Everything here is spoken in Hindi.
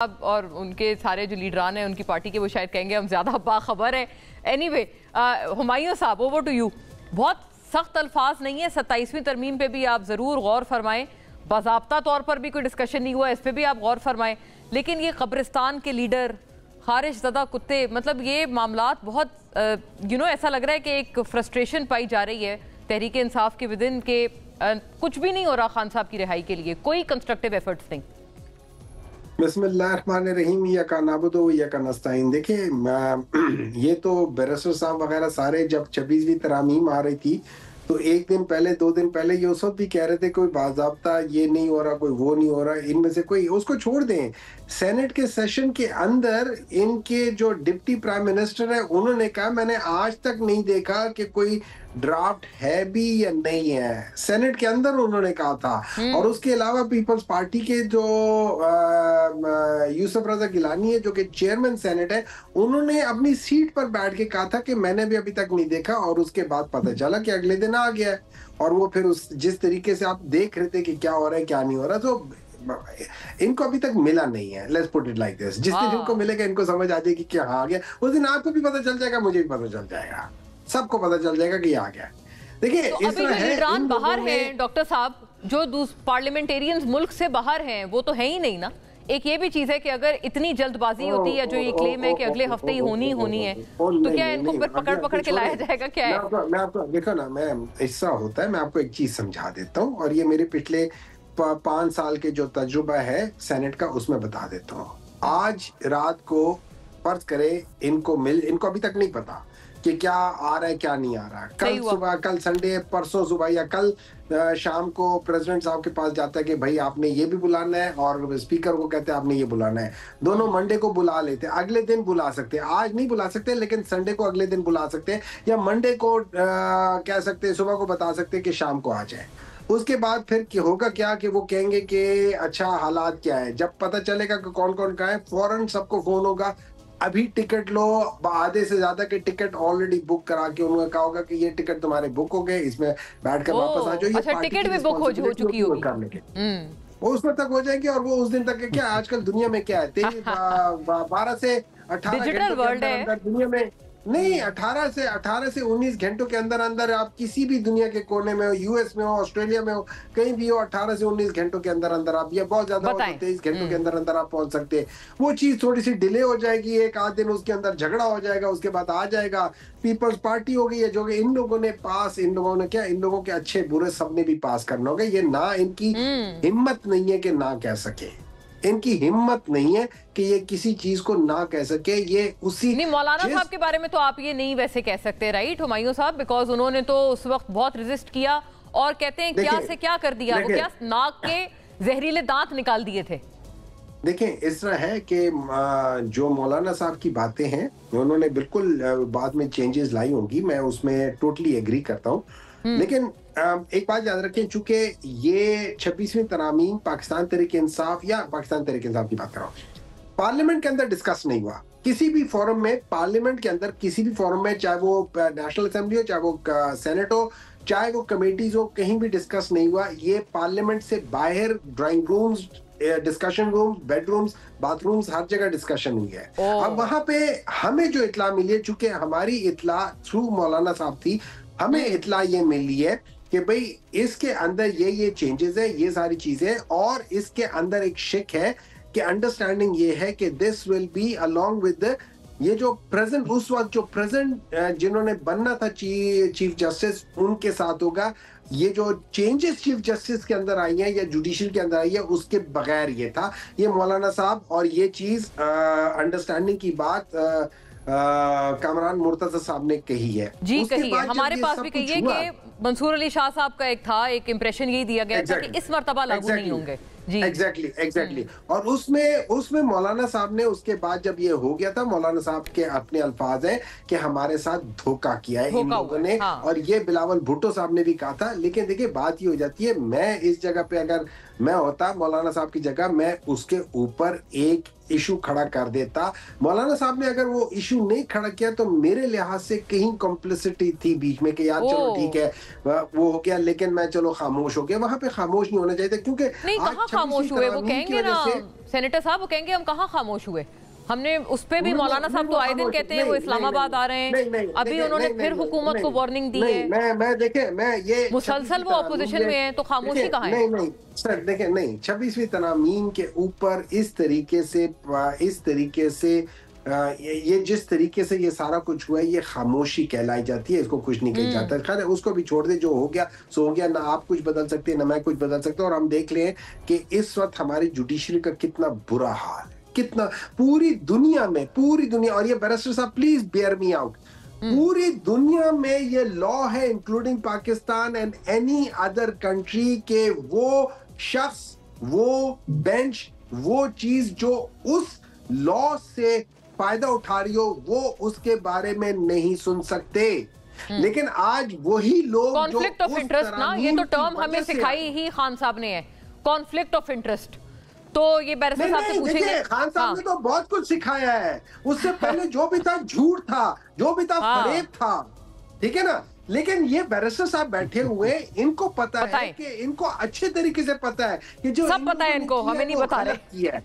और उनके सारे जो लीडरान हैं उनकी पार्टी के, वो शायद कहेंगे हम ज़्यादा बाखबर हैं। एनीवे, हुमायूं साहब, ओवर टू यू। बहुत सख्त अल्फाज नहीं है, 27वीं तरमीम पे भी आप ज़रूर गौर फरमाएं, बाज़ाब्ता तौर पर भी कोई डिस्कशन नहीं हुआ, इस पर भी आप गौर फरमाएं। लेकिन ये कब्रिस्तान के लीडर, खारिश ज़दा कुत्ते, मतलब ये मामलात बहुत ऐसा लग रहा है कि एक फ्रस्ट्रेशन पाई जा रही है तहरीक इंसाफ के विदिन के कुछ भी नहीं हो रहा खान साहब की रिहाई के लिए, कोई कंस्ट्रक्टिव एफर्ट्स नहीं। बिस्मिल्लाहिर्रहमानिर्रहीम या का नाबुदो या का नस्ताइन। देखिए, ये तो बैरिस्टर साहब वगैरह सारे जब 26वीं तरामीम आ रही थी तो एक दिन पहले 2 दिन पहले ये उस वक्त भी कह रहे थे कोई बाज़ाब्ता ये नहीं हो रहा, कोई वो नहीं हो रहा, इनमें से कोई, उसको छोड़ दें। सेनेट के सेशन के अंदर इनके जो डिप्टी प्राइम मिनिस्टर है उन्होंने कहा मैंने आज तक नहीं देखा कि कोई ड्राफ्ट है भी या नहीं है, सेनेट के अंदर उन्होंने कहा था। और उसके अलावा पीपल्स पार्टी के जो यूसुफ रजा गिलानी है जो कि चेयरमैन सेनेट है, उन्होंने अपनी सीट पर बैठ के कहा था कि मैंने भी अभी तक नहीं देखा, और उसके बाद पता चला कि अगले दिन आ गया है। और वो फिर उस जिस तरीके से आप देख रहे थे कि क्या हो रहा है क्या नहीं हो रहा, तो इनको अभी तक मिला नहीं है। Let's put it like this. जिस दिन इनको मिलेगा, इनको समझ आ जाएगी कि हाँ आ गया, उस दिन आपको भी पता चल जाएगा, मुझे भी पता चल जाएगा, सबको पता चल जाएगा कि आ गया। देखिए, तो अभी जो लीडरान बाहर हैं डॉक्टर साहब, जो पार्लियामेंटेरियंस मुल्क से बाहर हैं, वो तो है ही नहीं ना। एक ये भी चीज है कि अगर इतनी जल्दबाजी होती है, जो ये क्लेम है कि अगले हफ्ते ही होनी है, तो क्या इनको फिर पकड़ के लाया जाएगा? क्या है? मैं आपको देखो ना, मैं ऐसा होता है, मैं आपको एक चीज समझा देता हूँ, और ये मेरे पिछले 5 साल के जो तजुर्बा है सेनेट का, उसमें बता देता हूँ। आज रात को फर्ज करे इनको अभी तक नहीं पता कि क्या आ रहा है क्या नहीं आ रहा है। कल सुबह, कल संडे, परसों सुबह या कल शाम को प्रेसिडेंट साहब के पास जाता है कि भाई आपने ये भी बुलाना है, और स्पीकर को कहते हैं आपने ये बुलाना है। दोनों मंडे को बुला लेते हैं, अगले दिन बुला सकते हैं, आज नहीं बुला सकते लेकिन संडे को अगले दिन बुला सकते हैं, या मंडे को कह सकते हैं, सुबह को बता सकते हैं कि शाम को आ जाए। उसके बाद फिर होगा क्या कि वो कहेंगे कि अच्छा हालात क्या है। जब पता चलेगा कि कौन कौन का है, फौरन सबको फोन होगा, अभी टिकट लो। आधे से ज्यादा के टिकट ऑलरेडी बुक करा के उन्होंने कहा होगा कि ये टिकट तुम्हारे बुक हो गए, इसमें बैठकर वापस आ जाओ। अच्छा, टिकट भी बुक हो चुकी होगी करने के, वो उसमें तक हो जाएंगे। और वो उस दिन तक क्या आजकल दुनिया में क्या है, 12 से 18 घंटे दुनिया में नहीं, 18 से 19 घंटों के अंदर अंदर आप किसी भी दुनिया के कोने में हो, यूएस में हो, ऑस्ट्रेलिया में हो, कहीं भी हो, 18 से 19 घंटों के अंदर अंदर आप, ये बहुत ज्यादा हो तो 23 घंटों के अंदर अंदर आप पहुंच सकते हैं। वो चीज थोड़ी सी डिले हो जाएगी, एक आध दिन उसके अंदर झगड़ा हो जाएगा, उसके बाद आ जाएगा। पीपल्स पार्टी हो गई है जो कि इन लोगों के अच्छे बुरे सबने भी पास करना होगा। ये ना, इनकी हिम्मत नहीं है कि ना कह सके, इनकी हिम्मत नहीं है कि ये किसी चीज को ना कह सके। ये उसी नहीं, मौलाना साहब के बारे में तो आप ये नहीं वैसे कह सकते, राइट हुमायूं साहब, बिकॉज उन्होंने तो उस वक्त बहुत रेजिस्ट किया और कहते हैं क्या से क्या कर दिया, वो क्या नाक के जहरीले दांत निकाल दिए थे। देखें, इस तरह है कि जो मौलाना साहब की बातें हैं उन्होंने बिल्कुल बाद में चेंजेस लाई होंगी, मैं उसमें टोटली एग्री करता हूँ। लेकिन एक बात याद रखें, चूंकि ये 26वीं तरामीम पाकिस्तान तहरीक इंसाफ की बात कर रहा हूँ, पार्लियामेंट के अंदर डिस्कस नहीं हुआ किसी भी फोरम में। पार्लियामेंट के अंदर किसी भी फोरम में, चाहे वो नेशनल असेंबली हो, चाहे वो सेनेट हो, चाहे वो कमेटीज हो, कहीं भी डिस्कस नहीं हुआ। ये पार्लियामेंट से बाहर drawing rooms, discussion room, bedrooms, bathrooms, हर जगह डिस्कशन हुई है। अब वहां पे हमें जो इतला मिली है, चूंकि हमारी इतला थ्रू मौलाना साहब थी, हमें इतला ये मिली है कि भाई इसके अंदर ये चेंजेस है, ये सारी चीजें, और इसके अंदर एक शिक है कि अंडरस्टैंडिंग ये है कि this will be along with ये जो प्रेजेंट, उस वक्त जो प्रेजेंट जिन्होंने बनना था चीफ जस्टिस, उनके साथ होगा। ये जो चेंजेस चीफ जस्टिस के अंदर आई है या जुडिशल के अंदर आई है, उसके बगैर ये था। ये मौलाना साहब और ये चीज अंडरस्टैंडिंग की बात कामरान मुर्तजा साहब ने कही है जी, कही है, हमारे पास भी कही है कि मंसूर अली शाह साहब का एक इंप्रेशन यही दिया गया था कि इस मर्तबा लागू नहीं होंगे। एग्जैक्टली। और उसमें मौलाना साहब ने, उसके बाद जब ये हो गया था, मौलाना साहब के अपने अल्फाज हैं कि हमारे साथ धोखा किया है इन लोगों ने। और ये बिलावल भुट्टो साहब ने भी कहा था। लेकिन देखिए, बात ये हो जाती है, मैं इस जगह पे अगर मैं होता मौलाना साहब की जगह, मैं उसके ऊपर एक इशू खड़ा कर देता। मौलाना साहब ने अगर वो इशू नहीं खड़ा किया तो मेरे लिहाज से कहीं कॉम्प्लिसिटी थी बीच में कि यार चलो ठीक है वो हो गया, लेकिन मैं चलो खामोश हो गया। वहां पे खामोश नहीं होना चाहिए था, क्योंकि नहीं, कहाँ खामोश हुए? वो कहेंगे ना सेनेटर साहब, वो कहेंगे हम कहाँ खामोश हुए, हमने उस पे भी मौलाना साहब तो आए दिन कहते हैं वो इस्लामाबाद आ रहे हैं, अभी उन्होंने फिर हुकूमत को वार्निंग दी है। मैं देखे, मैं ये मुसलसल वो अपोजिशन में है, तो खामोशी कहाँ है? नहीं सर, देखे नहीं, 26वीं तरमीम के ऊपर इस तरीके से ये जिस तरीके से ये सारा कुछ हुआ है, ये खामोशी कहलाई जाती है, इसको कुछ नहीं कहा जाता। खैर उसको भी छोड़ दे, जो हो गया सो हो गया, ना आप कुछ बदल सकते हैं ना मैं कुछ बदल सकता हूँ। और हम देख लें कि इस वक्त हमारी जुडिशरी का कितना बुरा हाल है, कितना पूरी दुनिया, और ये बैरिस्टर साहब प्लीज बेयर मी आउट, पूरी दुनिया में ये लॉ है including Pakistan and any other country के वो शख्स, वो बेंच, वो चीज जो उस लॉ से फायदा उठा रही हो, वो उसके बारे में नहीं सुन सकते। लेकिन आज वही लोग कॉन्फ्लिक्ट ऑफ इंटरेस्ट ना, ये तो टर्म हमें सिखाई ही खान साहब ने है, कॉन्फ्लिक्ट ऑफ इंटरेस्ट। तो ये बैरिस्टर साहब से पूछेंगे। खान साहब ने तो बहुत कुछ सिखाया है, उससे पहले जो भी था झूठ था, जो भी था फरेब था, ठीक है ना। लेकिन ये बैरिस्टर साहब बैठे हुए, इनको पता है कि इनको अच्छे तरीके से पता है कि जो सब पता है इनको, हमें नहीं बता रहे।